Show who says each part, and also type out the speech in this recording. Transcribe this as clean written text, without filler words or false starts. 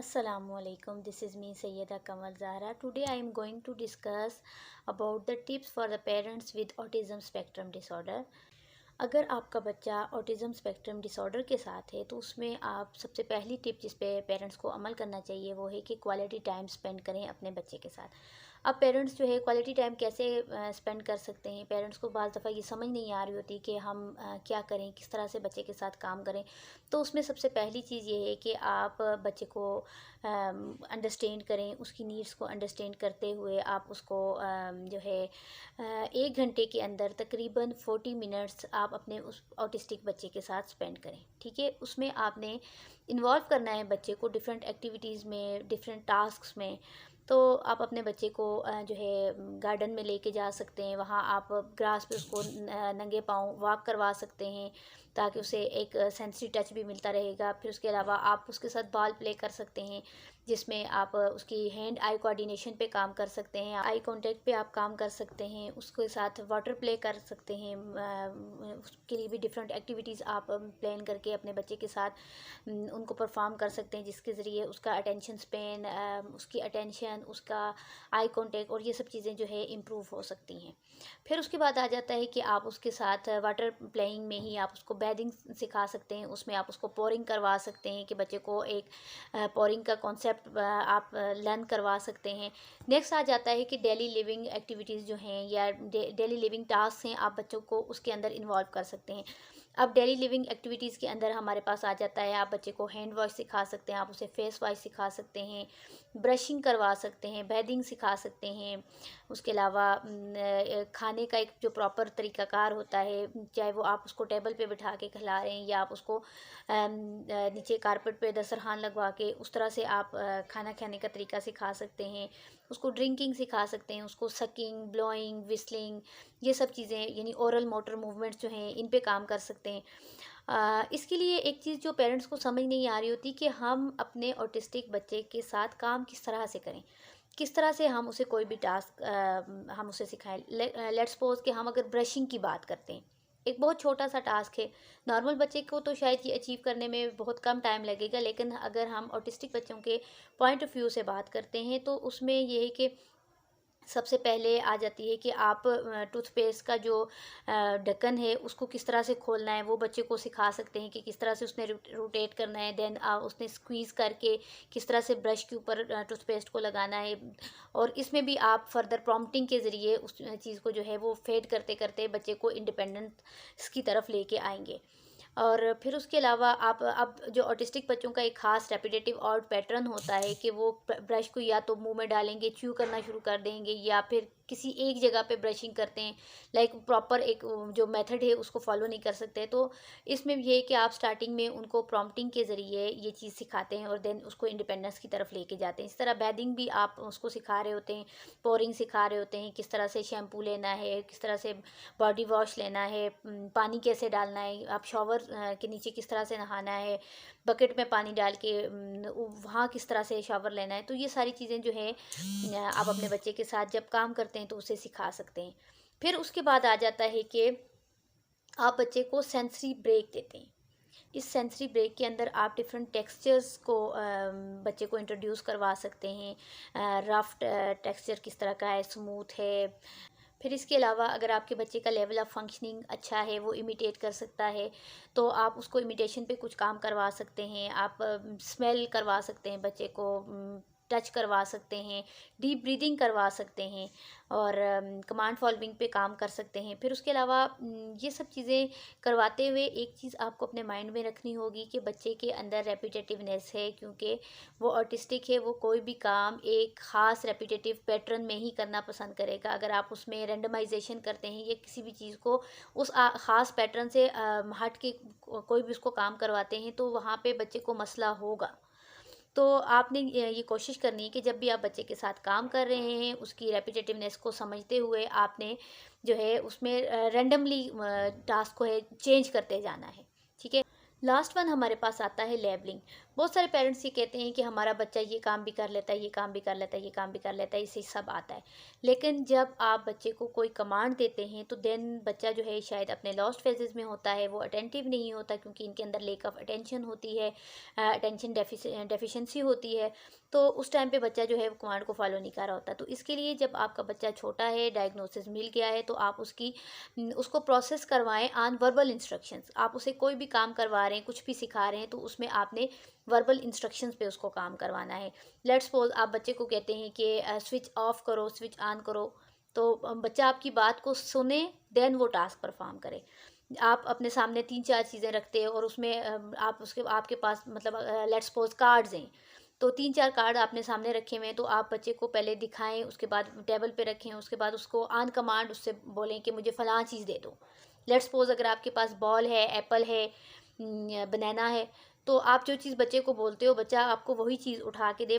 Speaker 1: Assalamualaikum. This is me Sayyeda Kamal Zahra. Today I am going to discuss about the tips for the parents with autism spectrum disorder. अगर आपका बच्चा autism spectrum disorder के साथ है तो उसमें आप सबसे पहली टिप जिस पे पेरेंट्स को अमल करना चाहिए वो है कि क्वालिटी टाइम स्पेंड करें अपने बच्चे के साथ। अब पेरेंट्स जो है क्वालिटी टाइम कैसे स्पेंड कर सकते हैं, पेरेंट्स को बाज़ दफ़ा ये समझ नहीं आ रही होती कि हम क्या करें, किस तरह से बच्चे के साथ काम करें। तो उसमें सबसे पहली चीज़ ये है कि आप बच्चे को अंडरस्टैंड करें, उसकी नीड्स को अंडरस्टैंड करते हुए आप उसको जो है 1 घंटे के अंदर तकरीबन 40 मिनट्स आप अपने उस ऑटिस्टिक बच्चे के साथ स्पेंड करें। ठीक है, उसमें आपने इन्वॉल्व करना है बच्चे को डिफरेंट एक्टिविटीज़ में, डिफरेंट टास्क्स में। तो आप अपने बच्चे को जो है गार्डन में लेके जा सकते हैं, वहाँ आप ग्रास पे उसको नंगे पाँव वॉक करवा सकते हैं ताकि उसे एक सेंसरी टच भी मिलता रहेगा। फिर उसके अलावा आप उसके साथ बॉल प्ले कर सकते हैं जिसमें आप उसकी हैंड आई कोऑर्डिनेशन पे काम कर सकते हैं, आई कांटेक्ट पे आप काम कर सकते हैं, उसके साथ वाटर प्ले कर सकते हैं। उसके लिए भी डिफरेंट एक्टिविटीज़ आप प्लान करके अपने बच्चे के साथ उनको परफॉर्म कर सकते हैं जिसके ज़रिए उसका अटेंशन स्पेन, उसकी अटेंशन, उसका आई कांटेक्ट और ये सब चीज़ें जो है इम्प्रूव हो सकती हैं। फिर उसके बाद आ जाता है कि आप उसके साथ वाटर प्लेइंग में ही आप उसको बैदिंग सिखा सकते हैं, उसमें आप उसको पोरिंग करवा सकते हैं कि बच्चे को एक पोरिंग का कॉन्सेप्ट आप लर्न करवा सकते हैं। नेक्स्ट आ जाता है कि डेली लिविंग एक्टिविटीज़ जो हैं या डेली लिविंग टास्क हैं, आप बच्चों को उसके अंदर इन्वॉल्व कर सकते हैं। अब डेली लिविंग एक्टिविटीज़ के अंदर हमारे पास आ जाता है, आप बच्चे को हैंड वॉश सिखा सकते हैं, आप उसे फेस वॉश सिखा सकते हैं, ब्रशिंग करवा सकते हैं, बैदिंग सिखा सकते हैं। उसके अलावा खाने का एक जो प्रॉपर तरीक़ाकार होता है, चाहे वो आप उसको टेबल पे बिठा के खिला रहे हैं या आप उसको नीचे कारपेट पे दस्तरखान लगवा के उस तरह से आप खाना खाने का तरीका सिखा सकते हैं। उसको ड्रिंकिंग सिखा सकते हैं, उसको सकिंग, ब्लोइंग, विस्लिंग, ये सब चीज़ें यानी ओरल मोटर मूवमेंट्स जो हैं इन पे काम कर सकते हैं। इसके लिए एक चीज़ जो पेरेंट्स को समझ नहीं आ रही होती कि हम अपने ऑटिस्टिक बच्चे के साथ काम किस तरह से करें, किस तरह से हम उसे कोई भी टास्क हम उसे सिखाएं। लेट्स सपोज कि हम अगर ब्रशिंग की बात करते हैं, एक बहुत छोटा सा टास्क है, नॉर्मल बच्चे को तो शायद ये अचीव करने में बहुत कम टाइम लगेगा, लेकिन अगर हम ऑटिस्टिक बच्चों के पॉइंट ऑफ व्यू से बात करते हैं तो उसमें ये है कि सबसे पहले आ जाती है कि आप टूथपेस्ट का जो ढक्कन है उसको किस तरह से खोलना है वो बच्चे को सिखा सकते हैं कि किस तरह से उसने रोटेट करना है, देन उसने स्क्वीज़ करके किस तरह से ब्रश के ऊपर टूथपेस्ट को लगाना है। और इसमें भी आप फर्दर प्रॉम्प्टिंग के ज़रिए उस चीज़ को जो है वो फेड करते करते बच्चे को इंडिपेंडेंस की तरफ लेके आएंगे। और फिर उसके अलावा आप अब जो ऑटिस्टिक बच्चों का एक ख़ास रेपिटेटिव और पैटर्न होता है कि वो ब्रश को या तो मुंह में डालेंगे, च्यू करना शुरू कर देंगे या फिर किसी एक जगह पे ब्रशिंग करते हैं, लाइक प्रॉपर एक जो मेथड है उसको फॉलो नहीं कर सकते। तो इसमें ये है कि आप स्टार्टिंग में उनको प्रॉम्प्टिंग के ज़रिए ये चीज़ सिखाते हैं और देन उसको इंडिपेंडेंस की तरफ लेके जाते हैं। इस तरह बैदिंग भी आप उसको सिखा रहे होते हैं, पोरिंग सिखा रहे होते हैं, किस तरह से शैम्पू लेना है, किस तरह से बॉडी वॉश लेना है, पानी कैसे डालना है, आप शॉवर के नीचे किस तरह से नहाना है, बकेट में पानी डाल के वहाँ किस तरह से शॉवर लेना है। तो ये सारी चीज़ें जो है आप अपने बच्चे के साथ जब काम करते हैं तो उसे सिखा सकते हैं। फिर उसके बाद आ जाता है कि आप बच्चे को सेंसरी ब्रेक देते हैं। इस सेंसरी ब्रेक के अंदर आप डिफरेंट टेक्सचर्स को बच्चे को इंट्रोड्यूस करवा सकते हैं। रफ टेक्सचर किस तरह का है, स्मूथ है। फिर इसके अलावा अगर आपके बच्चे का लेवल ऑफ फंक्शनिंग अच्छा है, वो इमिटेट कर सकता है, तो आप उसको इमिटेशन पे कुछ काम करवा सकते हैं। आप स्मेल करवा सकते हैं बच्चे को, टच करवा सकते हैं, डीप ब्रीदिंग करवा सकते हैं और कमांड फॉलोइंग पे काम कर सकते हैं। फिर उसके अलावा ये सब चीज़ें करवाते हुए एक चीज़ आपको अपने माइंड में रखनी होगी कि बच्चे के अंदर रेपिटेटिवनेस है, क्योंकि वो ऑटिस्टिक है, वो कोई भी काम एक ख़ास रेपिटेटिव पैटर्न में ही करना पसंद करेगा। अगर आप उसमें रैंडमाइजेशन करते हैं या किसी भी चीज़ को उस ख़ास पैटर्न से हट के कोई भी उसको काम करवाते हैं तो वहाँ पे बच्चे को मसला होगा। तो आपने ये कोशिश करनी है कि जब भी आप बच्चे के साथ काम कर रहे हैं उसकी रेपिटेटिवनेस को समझते हुए आपने जो है उसमें रैंडमली टास्क को है चेंज करते जाना है। ठीक है। लास्ट वन हमारे पास आता है लेबलिंग। बहुत सारे पेरेंट्स ये कहते हैं कि हमारा बच्चा ये काम भी कर लेता है, ये काम भी कर लेता है, ये काम भी कर लेता है, इसे सब आता है। लेकिन जब आप बच्चे को कोई कमांड देते हैं तो देन बच्चा जो है शायद अपने लॉस्ट फेजेस में होता है, वो अटेंटिव नहीं होता क्योंकि इनके अंदर लेक ऑफ अटेंशन होती है, अटेंशन डेफिशिएंसी होती है। तो उस टाइम पे बच्चा जो है वो कमांड को फॉलो नहीं कर रहा होता। तो इसके लिए जब आपका बच्चा छोटा है, डायग्नोसिस मिल गया है, तो आप उसको प्रोसेस करवाएं ऑन वर्बल इंस्ट्रक्शंस। आप उसे कोई भी काम करवा रहे हैं, कुछ भी सिखा रहे हैं, तो उसमें आपने वर्बल इंस्ट्रक्शंस पे उसको काम करवाना है। लेट्स सपोज आप बच्चे को कहते हैं कि स्विच ऑफ करो, स्विच ऑन करो, तो बच्चा आपकी बात को सुने, देन वो टास्क परफॉर्म करे। आप अपने सामने 3-4 चीज़ें रखते हैं और उसमें आप उसके आपके पास मतलब लेट्स सपोज कार्ड्स हैं, तो 3-4 कार्ड आपने सामने रखे हुए हैं, तो आप बच्चे को पहले दिखाएं, उसके बाद टेबल पे रखें, उसके बाद उसको ऑन कमांड उससे बोलें कि मुझे फ़लाँ चीज़ दे दो। लेट्स सपोज अगर आपके पास बॉल है, एप्पल है, बनाना है, तो आप जो चीज़ बच्चे को बोलते हो, बच्चा आपको वही चीज़ उठा के दे।